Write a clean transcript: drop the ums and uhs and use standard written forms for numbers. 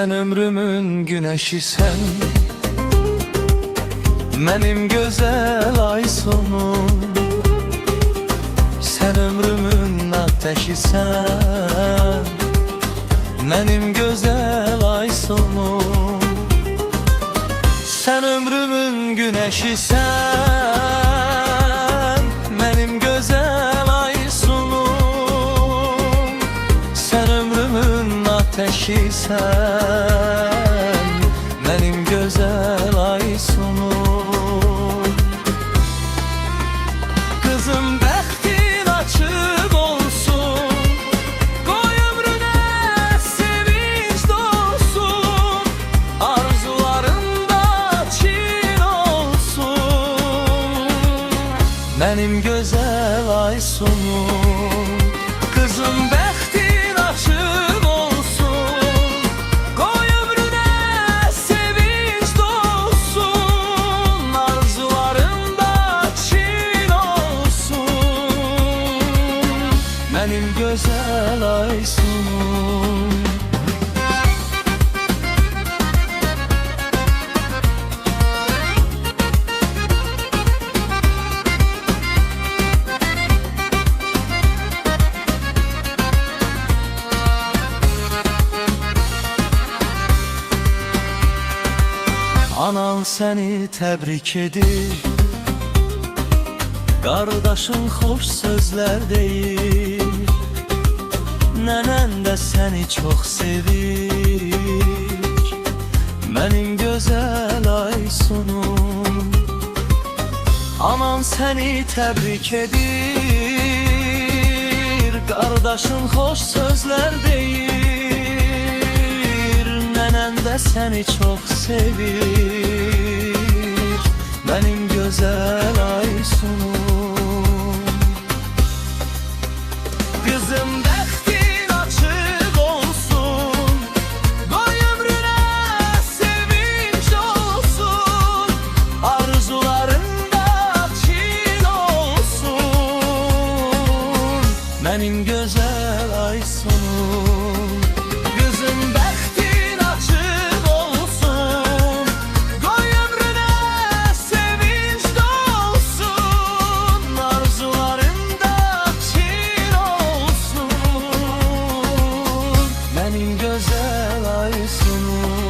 Sen ömrümün güneşisən, mənim gözəl ay sonum. Sen ömrümün ateşisən, mənim gözəl ay sonum. Sen ömrümün güneşisən, mənim gözəl ay sonum. Sen ömrümün ateşisən, mənim gözəl ay sonum. Kızım bəxtin açıq olsun, qoy ömrünə sevinç dolsun, arzularında çin olsun, mənim gözəl ay sonum. Kızım bəxtin açıq olsun, qoy ömrünə sevinç dolsun, arzularında çin olsun, mənim gözəl ay sonum. Anan səni təbrik edir, qardaşın xoş sözlər deyir, nənən də səni çox sevir, mənim gözəl ay sonum. Anan səni təbrik edir, qardaşın xoş sözlər deyir, nənən də səni çox sevir, mənim gözəl ay sonum. Qızım bəxtin açıq olsun, qoy ömrünə sevinç olsun, arzularında çin olsun, mənim gözəl ay sonum. Qızım bəxtin açıq olsun, qoy ömrünə sevinç dolsun, arzularında çin olsun, mənim gözəl ay sonum.